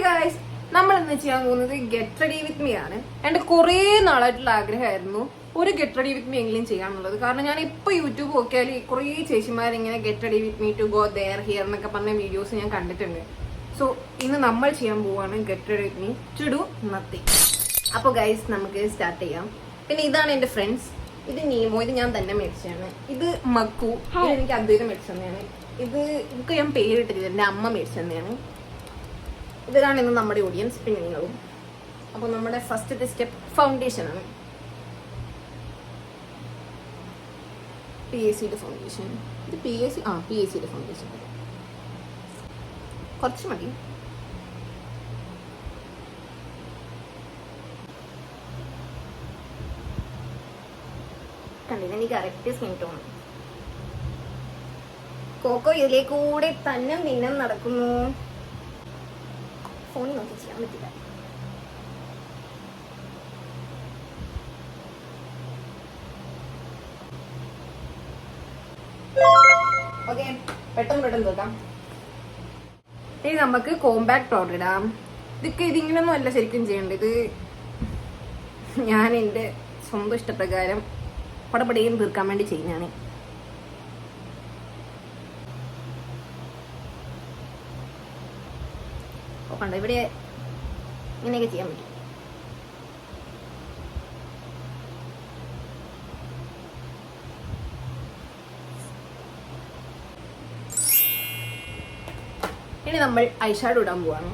Guys, നമ്മൾ ഇന്ന് ചെയ്യാൻ പോകുന്നത് ഗെറ്റ് റെഡി വിത്ത് മീ ആണ്. എന്റെ കുറെ നാളായിട്ടുള്ള ആഗ്രഹമായിരുന്നു ഒരു ഗെറ്റ് റെഡി വിത്ത് മീ എങ്കിലും ചെയ്യാന്നുള്ളത്. കാരണം ഞാൻ ഇപ്പൊ യൂട്യൂബ് നോക്കിയാൽ കുറെ ചേച്ചിമാരിങ്ങനെ get ready with me to go there here എന്നൊക്കെ പറഞ്ഞ വീഡിയോസ് ഞാൻ കണ്ടിട്ടുണ്ട്. സോ ഇന്ന് നമ്മൾ ചെയ്യാൻ പോവാണ് get ready with me to do nothing. അപ്പോൾ ഗൈസ് നമുക്ക് സ്റ്റാർട്ട് ചെയ്യാം. പിന്നെ ഇതാണ് എന്റെ ഫ്രണ്ട്സ്. ഇത് നീമോ, ഇത് ഞാൻ തന്നെ മേടിച്ചതാണ്. ഇത് മക്കു, ഇത് എനിക്ക് അദ്വൈതം മേടിച്ചു തന്നെയാണ്. ഇത് എനിക്ക് ഞാൻ പേരിട്ടില്ല, എൻ്റെ അമ്മ മേടിച്ചു തന്നെയാണ്. ഇവരാണ് ഇന്ന് നമ്മുടെ ഓഡിയൻസ്, പിന്നെ നിങ്ങളും. അപ്പോൾ നമ്മുടെ ഫസ്റ്റത്തെ സ്റ്റെപ്പ് ഫൗണ്ടേഷൻ ആണ്. PACയുടെ ഫൗണ്ടേഷൻ. ഇത് PACയുടെ ഫൗണ്ടേഷൻ കുറച്ച് മതി. കണ്ടില്ല, എനിക്ക് കറക്റ്റ് സ്കിൻ ടോൺ. കോക്കോ ഇതിലേ കൂടെ തന്നെ മിന്നം നടക്കുന്നു. ഫോണിൽ നോക്കി ചെയ്യാൻ പറ്റില്ല. ഓക്കെ, പെട്ടെന്ന് തോട്ടാം. ഇനി നമുക്ക് കോമ്പാക്ട് പൗഡർ ഇടാം. ഇതിങ്ങനൊന്നും അല്ല ശരിക്കും ചെയ്യേണ്ടത്. ഞാൻ എൻ്റെ സ്വന്തം ഇഷ്ടപ്രകാരം പടപടയും തീർക്കാൻ വേണ്ടി ചെയ്യുന്നതാണ്. കണ്ടോ, ഇവിടെ ഇങ്ങനെയൊക്കെ ചെയ്യാൻ പറ്റും. ഇനി നമ്മൾ ഐഷാഡോ ഇടാൻ പോവാണ്.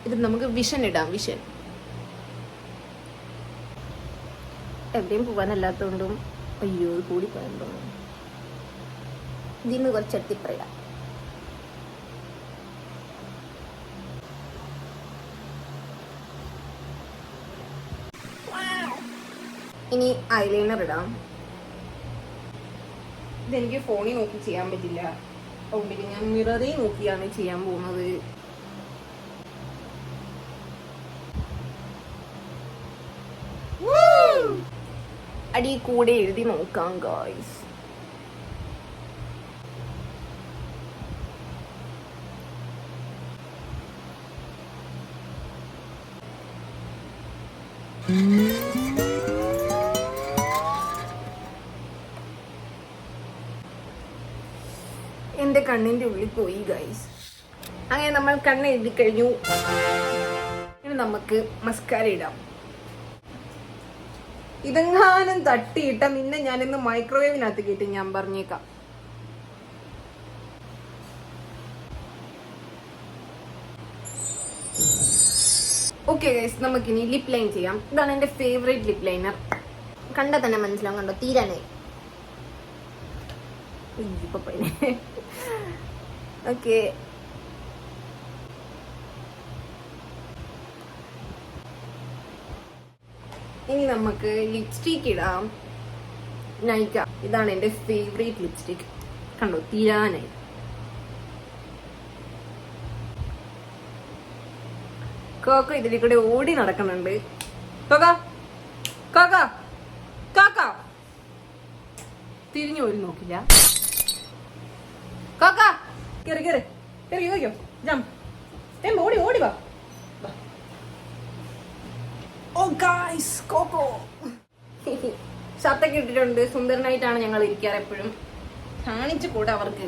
ഇത് നമുക്ക് വിഷൻ ഇടാം. വിഷൻ എവിടെയും പോകാനല്ലാത്തതുകൊണ്ടും അയ്യോ കൂടി പോകാൻ തോന്നുന്നു. ഇതിന്ന് കുറച്ച് എത്തിപ്പറയാം. ഇനി ഐലൈനർ ഇടാം. ഇതെനിക്ക് ഫോണിൽ നോക്കി ചെയ്യാൻ പറ്റില്ല, അതുകൊണ്ട് ഞാൻ മിററിൽ നോക്കിയാണ് ചെയ്യാൻ പോകുന്നത്. അടി കൂടെ എഴുതി നോക്കാം ഗായ്സ്. എന്റെ കണ്ണിന്റെ ഉള്ളിൽ പോയി ഗൈസ്. അങ്ങനെ നമ്മൾ കണ്ണ് എഴുതി കഴിഞ്ഞു. ഇനി നമുക്ക് മസ്കാര ഇടാം. ഇതെങ്ങാനും തട്ടിയിട്ട നിന്നെ ഞാനിന്ന് മൈക്രോവേവിനകത്ത് കേട്ട് ഞാൻ പറഞ്ഞേക്കാം. ഓക്കെ ഗൈസ്, നമുക്കിനി ലിപ് ലൈൻ ചെയ്യാം. ഇതാണ് എന്റെ ഫേവറേറ്റ് ലിപ് ലൈനർ. കണ്ടാൽ തന്നെ മനസ്സിലാവും. കണ്ടോ, തീരാനായി. ഓക്കെ, ഇനി നമുക്ക് ലിപ്സ്റ്റിക് ഇടാം. നൈക്ക, ഇതാണ് എന്റെ ഫേവറേറ്റ് ലിപ്സ്റ്റിക്. കണ്ടോ, തീരാനായി. കോക്ക ഇതിൽ കൂടെ ഓടി നടക്കുന്നുണ്ട്. തിരിഞ്ഞു പോലും നോക്കില്ല. ഓടി വാ. ഷർട്ടൊക്കെ ഇട്ടിട്ടുണ്ട്. സുന്ദരനായിട്ടാണ് ഞങ്ങൾ ഇരിക്കാറ് എപ്പോഴും. കാണിച്ചു കൂടെ അവർക്ക്.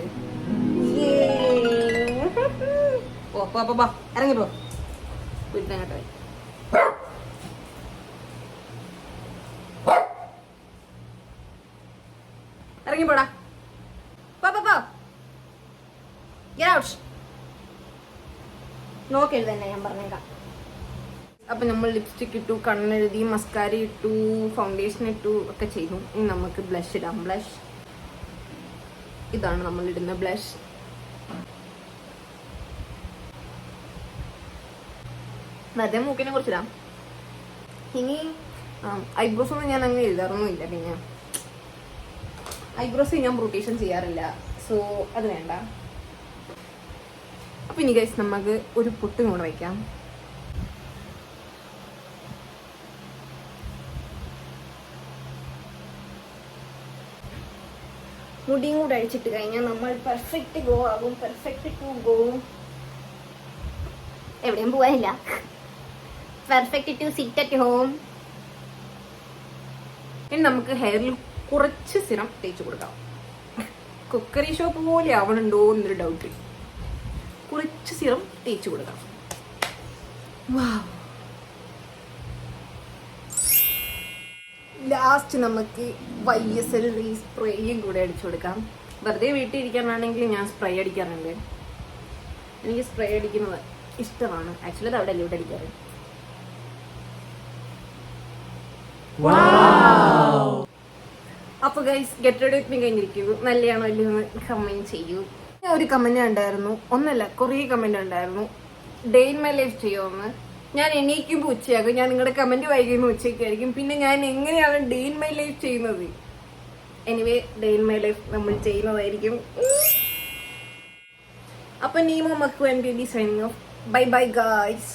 ഇറങ്ങിപ്പോ വീട്ടിനകത്ത്. ഇറങ്ങിപ്പോടാ. നോക്കരുത് തന്നെ, ഞാൻ പറഞ്ഞേക്കാം. അപ്പൊ നമ്മൾ ലിപ്സ്റ്റിക് ഇട്ടു, കണ്ണെഴുതി, മസ്കാര ഇട്ടു, ഫൗണ്ടേഷൻ ഇട്ടു, ഒക്കെ ചെയ്തു. ഇനി നമുക്ക് ബ്ലഷ് ഇടാം. ബ്ലഷ് ഇതാണ് നമ്മൾ ഇടുന്ന ബ്ലഷ്. വെറുതെ മൂക്കിനെ കുറിച്ചിടാം. ഇനി ഐബ്രോസ് ഒന്നും ഞാൻ അങ്ങനെ എഴുതാറൊന്നുമില്ല. പിന്നെ ഐബ്രോസ് ഞാൻ ബ്യൂട്ടീഷ്യൻ ചെയ്യാറില്ല, സോ അത് വേണ്ട. അപ്പൊ ഇനി ഗൈസ് നമുക്ക് ഒരു പൊട്ടും കൂടെ വയ്ക്കാം. മുടിയും കൂടെ അഴിച്ചിട്ട് കഴിഞ്ഞാൽ നമ്മൾ പെർഫെക്റ്റ് ഗോ ആകും. Perfect to go. എവിടെയും പോവാനില്ല. Perfect to sit at home. ഇനി നമുക്ക് ഹെയറിൽ കുറച്ച് സിറം തേച്ച് കൊടുക്കാം. കുക്കറി ഷോപ്പ് പോലെ ആവണുണ്ടോ എന്നൊരു ഡൗട്ട്. കുറച്ച് സിറം തേച്ച് കൊടുക്കാം. ലാസ്റ്റ് നമുക്ക് YSL സ്പ്രേയും കൂടെ അടിച്ചു കൊടുക്കാം. വെറുതെ വീട്ടിൽ ഇരിക്കാനാണെങ്കിൽ ഞാൻ സ്പ്രേ അടിക്കാറുണ്ട്. എനിക്ക് സ്പ്രേ അടിക്കുന്നത് ഇഷ്ടമാണ്. ആക്ച്വലി അത് അവിടെ ഇവിടെ അടിക്കാറ്. അപ്പൊ guys get ready with me കഴിഞ്ഞിരിക്കുന്നു. നല്ലയാണോ അല്ലയോ എന്ന് കമന്റ് ചെയ്യൂ. ഒരു കമന്റ് ഉണ്ടായിരുന്നു, ഒന്നല്ല കുറേ കമന്റ് ഉണ്ടായിരുന്നു, ഡേ ഇൻ മൈ ലൈഫ് ചെയ്യുമെന്ന്. ഞാൻ എണീക്കുമ്പോൾ ഉച്ചയാകും. ഞാൻ നിങ്ങളുടെ കമന്റ് വായിക്കുമ്പോൾ ഉച്ചയ്ക്കായിരിക്കും. പിന്നെ ഞാൻ എങ്ങനെയാണ് ഡേ ഇൻ മൈ ലൈഫ് ചെയ്യുന്നത്? Anyway day in my life നമ്മൾ ചെയ്യുന്നതായിരിക്കും. അപ്പൊ Nemo Makku and baby signing off. Bye bye guys.